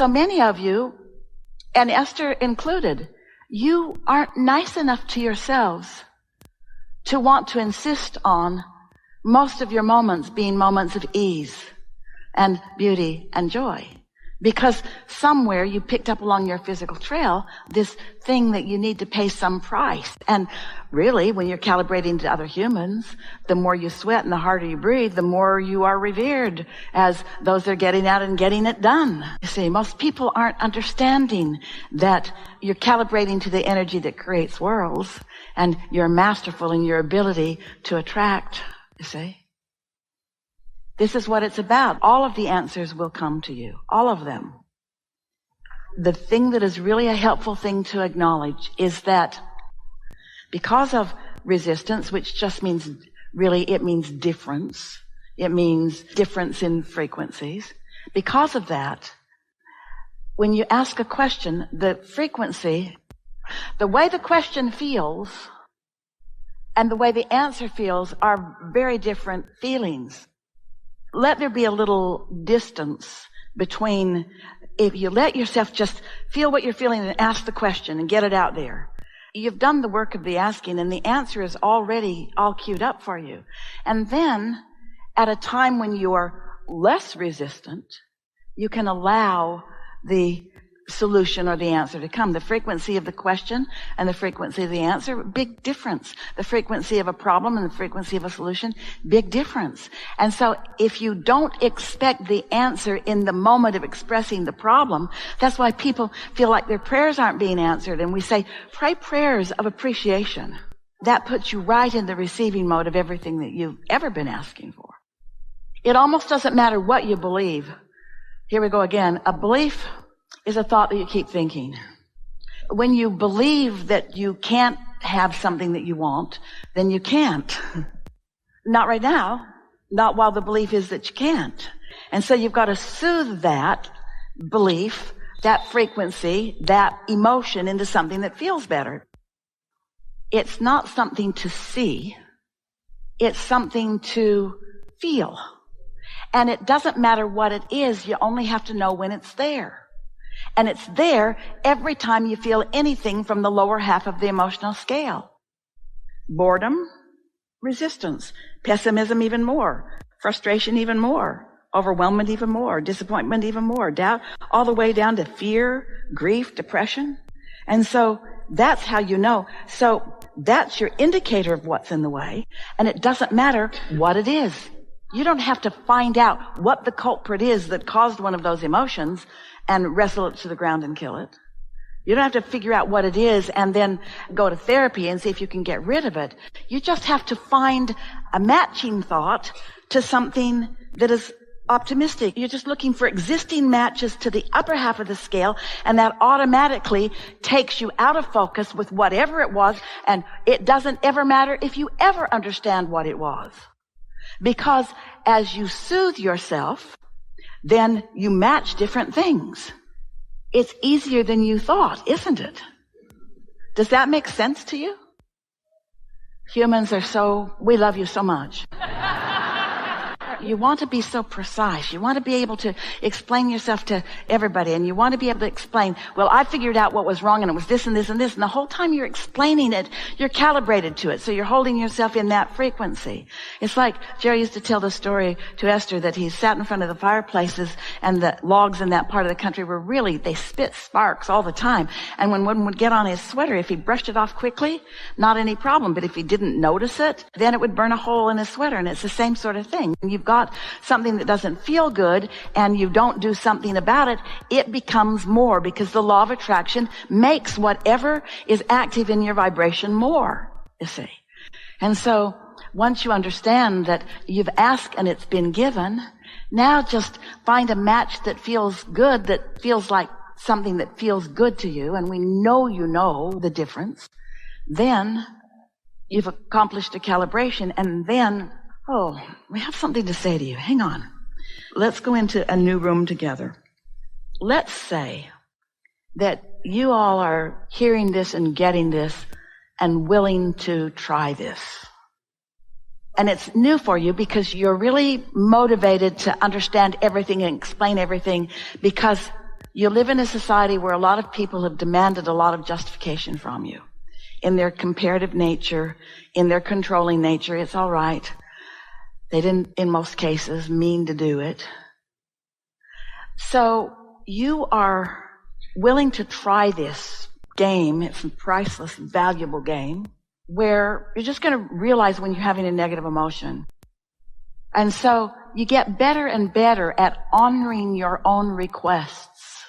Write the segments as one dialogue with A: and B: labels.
A: So many of you, and Esther included, you aren't nice enough to yourselves to want to insist on most of your moments being moments of ease and beauty and joy. Because somewhere you picked up along your physical trail this thing that you need to pay some price. And really, when you're calibrating to other humans, the more you sweat and the harder you breathe, the more you are revered as those that are getting out and getting it done. You see, most people aren't understanding that you're calibrating to the energy that creates worlds, and you're masterful in your ability to attract, you see. This is what it's about. All of the answers will come to you. All of them. The thing that is really a helpful thing to acknowledge is that because of resistance, which just means, really, it means difference. It means difference in frequencies. Because of that, when you ask a question, the frequency, the way the question feels and the way the answer feels are very different feelings. Let there be a little distance between, if you let yourself just feel what you're feeling and ask the question and get it out there. You've done the work of the asking, and the answer is already all queued up for you. And then, at a time when you are less resistant, you can allow the solution or the answer to come. The frequency of the question and the frequency of the answer, big difference. The frequency of a problem and the frequency of a solution, big difference. And so if you don't expect the answer in the moment of expressing the problem, that's why people feel like their prayers aren't being answered. And we say, pray prayers of appreciation. That puts you right in the receiving mode of everything that you've ever been asking for. It almost doesn't matter what you believe. Here we go again. A belief is a thought that you keep thinking. When you believe that you can't have something that you want, then you can't. Not right now. Not while the belief is that you can't. And so you've got to soothe that belief, that frequency, that emotion into something that feels better. It's not something to see. It's something to feel. And it doesn't matter what it is. You only have to know when it's there. And it's there every time you feel anything from the lower half of the emotional scale. Boredom, resistance, pessimism even more, frustration even more, overwhelmment even more, disappointment even more, doubt, all the way down to fear, grief, depression. And so that's how you know. So that's your indicator of what's in the way. And it doesn't matter what it is. You don't have to find out what the culprit is that caused one of those emotions and wrestle it to the ground and kill it. You don't have to figure out what it is and then go to therapy and see if you can get rid of it. You just have to find a matching thought to something that is optimistic. You're just looking for existing matches to the upper half of the scale, and that automatically takes you out of focus with whatever it was, and it doesn't ever matter if you ever understand what it was. Because as you soothe yourself, then you match different things. It's easier than you thought, isn't it? Does that make sense to you? Humans are we love you so much. You want to be so precise. You want to be able to explain yourself to everybody, and you want to be able to explain, well, I figured out what was wrong, and it was this and this and this. And the whole time you're explaining it, you're calibrated to it. So you're holding yourself in that frequency. It's like Jerry used to tell the story to Esther that he sat in front of the fireplaces, and the logs in that part of the country were they spit sparks all the time. And when one would get on his sweater, if he brushed it off quickly, not any problem. But if he didn't notice it, then it would burn a hole in his sweater. And it's the same sort of thing. You've got something that doesn't feel good and you don't do something about it, it becomes more, because the law of attraction makes whatever is active in your vibration more, you see. And so once you understand that you've asked and it's been given, now just find a match that feels good, that feels like something that feels good to you, and we know you know the difference. Then you've accomplished a calibration, and then we have something to say to you. Hang on. Let's go into a new room together. Let's say that you all are hearing this and getting this and willing to try this. And it's new for you because you're really motivated to understand everything and explain everything, because You live in a society where a lot of people have demanded a lot of justification from you. In their comparative nature, in their controlling nature, it's all right. They didn't, in most cases, mean to do it. So you are willing to try this game. It's a priceless, valuable game where you're just going to realize when you're having a negative emotion. And so you get better and better at honoring your own requests,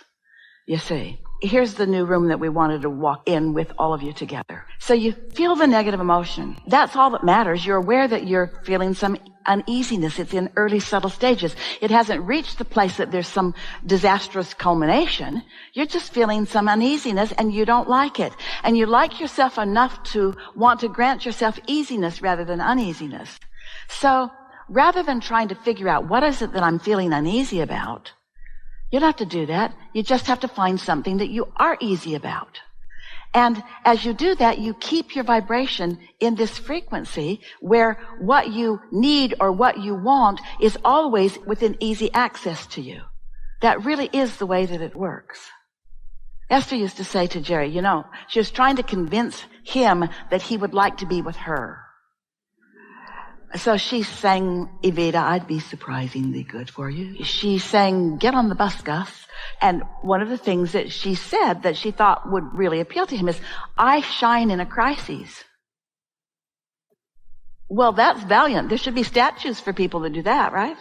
A: you see. Here's the new room that we wanted to walk in with all of you together. So you feel the negative emotion. That's all that matters. You're aware that you're feeling some uneasiness. It's in early subtle stages. It hasn't reached the place that there's some disastrous culmination. You're just feeling some uneasiness and you don't like it. And you like yourself enough to want to grant yourself easiness rather than uneasiness. So rather than trying to figure out what is it that I'm feeling uneasy about, you don't have to do that. You just have to find something that you are easy about. And as you do that, you keep your vibration in this frequency where what you need or what you want is always within easy access to you. That really is the way that it works. Esther used to say to Jerry, you know, she was trying to convince him that he would like to be with her. So she sang, Evita, I'd be surprisingly good for you. She sang, get on the bus, Gus. And one of the things that she said that she thought would really appeal to him is, I shine in a crisis. Well, that's valiant. There should be statues for people that do that, right?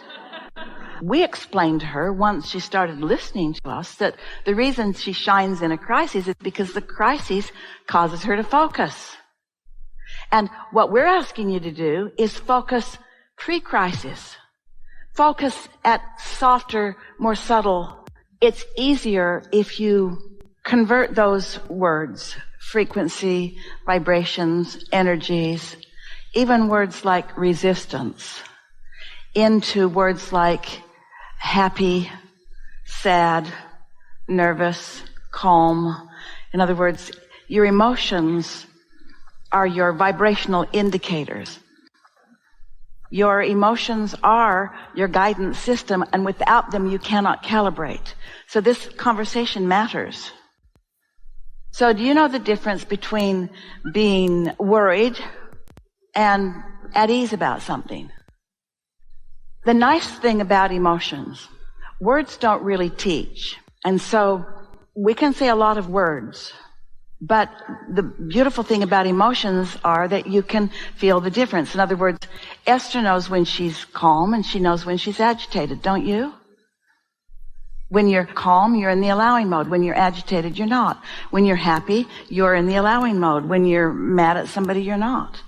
A: We explained to her once she started listening to us that the reason she shines in a crisis is because the crisis causes her to focus. And what we're asking you to do is focus pre-crisis. Focus at softer, more subtle. It's easier if you convert those words, frequency, vibrations, energies, even words like resistance, into words like happy, sad, nervous, calm. In other words, your emotions are your vibrational indicators. Your emotions are your guidance system, and without them you cannot calibrate. So this conversation matters. So do you know the difference between being worried and at ease about something? The nice thing about emotions, words don't really teach. And so we can say a lot of words, but the beautiful thing about emotions are that you can feel the difference. In other words, Esther knows when she's calm and she knows when she's agitated, don't you? When you're calm, you're in the allowing mode. When you're agitated, you're not. When you're happy, you're in the allowing mode. When you're mad at somebody, you're not.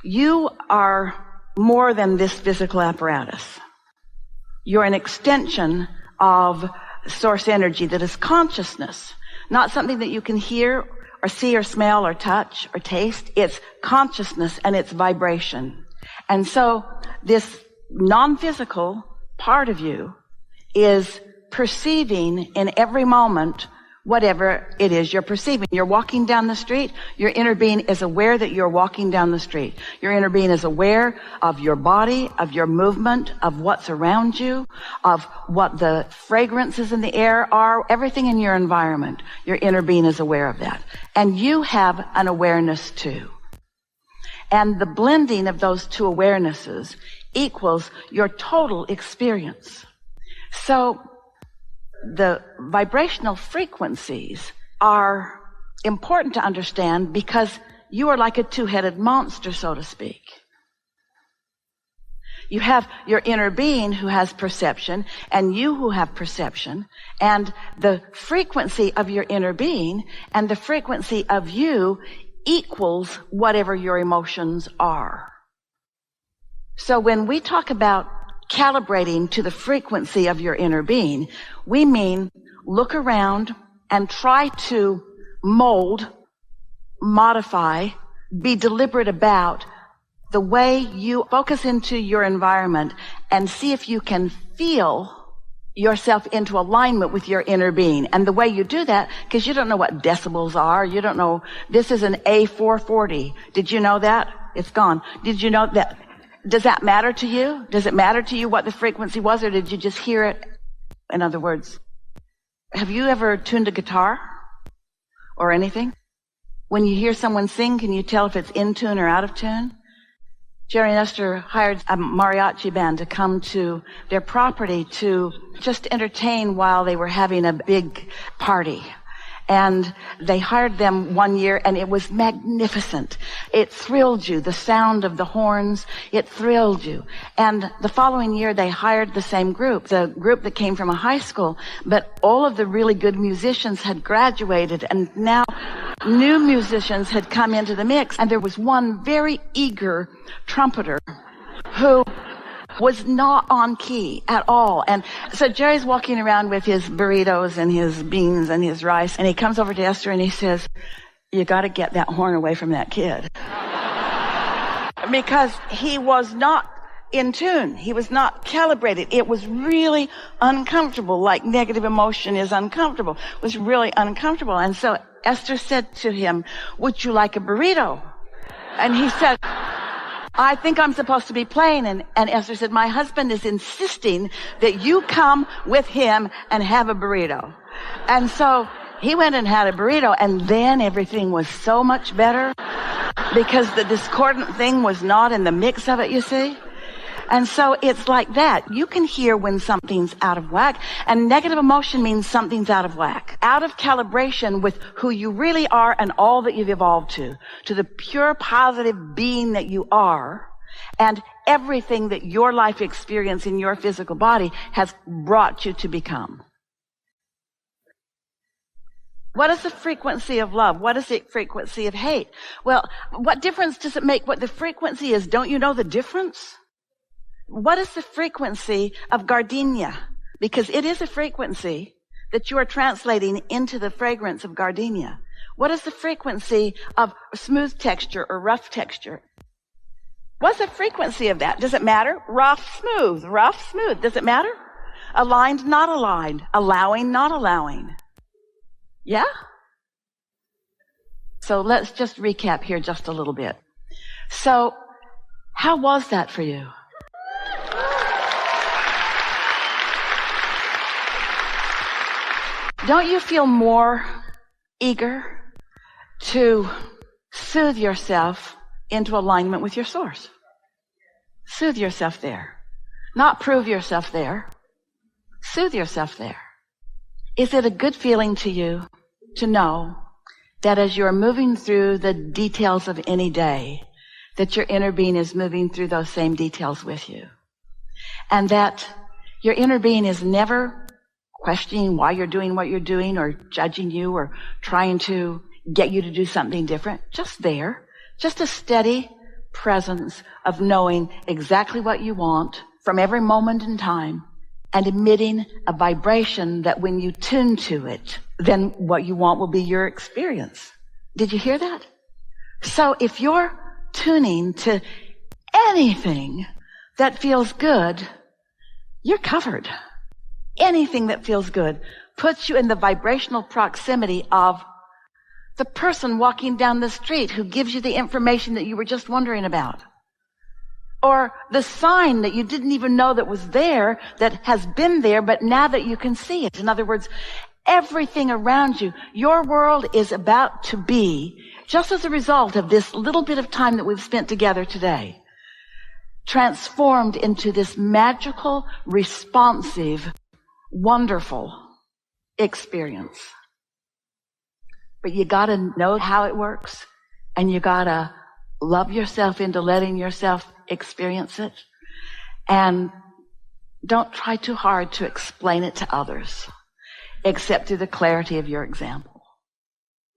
A: You are more than this physical apparatus. You're an extension of source energy that is consciousness. Not something that you can hear or see or smell or touch or taste. It's consciousness and it's vibration. And so this non-physical part of you is perceiving in every moment whatever it is you're perceiving. You're walking down the street, your inner being is aware that you're walking down the street. Your inner being is aware of your body, of your movement, of what's around you, of what the fragrances in the air are, everything in your environment. Your inner being is aware of that. And you have an awareness too. And the blending of those two awarenesses equals your total experience. So the vibrational frequencies are important to understand because you are like a two-headed monster, so to speak. You have your inner being who has perception and you who have perception, and the frequency of your inner being and the frequency of you equals whatever your emotions are. So when we talk about calibrating to the frequency of your inner being, we mean look around and try to mold, modify, be deliberate about the way you focus into your environment and see if you can feel yourself into alignment with your inner being. And the way you do that, because you don't know what decibels are, you don't know, this is an A440. Did you know that? It's gone. Did you know that? Does that matter to you? Does it matter to you what the frequency was, or did you just hear it? In other words, have you ever tuned a guitar or anything? When you hear someone sing, can you tell if it's in tune or out of tune? Jerry and Esther hired a mariachi band to come to their property to just entertain while they were having a big party. And they hired them one year, and it was magnificent. It thrilled you. The sound of the horns, it thrilled you. And the following year, they hired the same group, the group that came from a high school. But all of the really good musicians had graduated, and now new musicians had come into the mix. And there was one very eager trumpeter who was not on key at all. And so Jerry's walking around with his burritos and his beans and his rice, and he comes over to Esther and he says, "You got to get that horn away from that kid." Because he was not in tune. He was not calibrated. It was really uncomfortable, like negative emotion is uncomfortable. It was really uncomfortable. And so Esther said to him, "Would you like a burrito?" And he said, "I think I'm supposed to be playing." And Esther said, "My husband is insisting that you come with him and have a burrito." And so he went and had a burrito, and then everything was so much better because the discordant thing was not in the mix of it, you see. And so it's like that. You can hear when something's out of whack, and negative emotion means something's out of whack, out of calibration with who you really are and all that you've evolved to the pure positive being that you are, and everything that your life experience in your physical body has brought you to become. What is the frequency of love? What is the frequency of hate? Well, what difference does it make what the frequency is? Don't you know the difference? What is the frequency of gardenia? Because it is a frequency that you are translating into the fragrance of gardenia. What is the frequency of smooth texture or rough texture? What's the frequency of that? Does it matter? Rough, smooth. Does it matter? Aligned, not aligned. Allowing, not allowing. Yeah? So let's just recap here just a little bit. So, how was that for you? Don't you feel more eager to soothe yourself into alignment with your source? Soothe yourself there. Not prove yourself there. Soothe yourself there. Is it a good feeling to you to know that as you're moving through the details of any day, that your inner being is moving through those same details with you? And that your inner being is never questioning why you're doing what you're doing or judging you or trying to get you to do something different. Just there. Just a steady presence of knowing exactly what you want from every moment in time and emitting a vibration that when you tune to it, then what you want will be your experience. Did you hear that? So if you're tuning to anything that feels good, you're covered. Anything that feels good puts you in the vibrational proximity of the person walking down the street who gives you the information that you were just wondering about. Or the sign that you didn't even know that was there, that has been there, but now that you can see it. In other words, everything around you, your world is about to be, just as a result of this little bit of time that we've spent together today, transformed into this magical, responsive, wonderful experience. But you gotta know how it works, and you gotta love yourself into letting yourself experience it. And don't try too hard to explain it to others, except through the clarity of your example.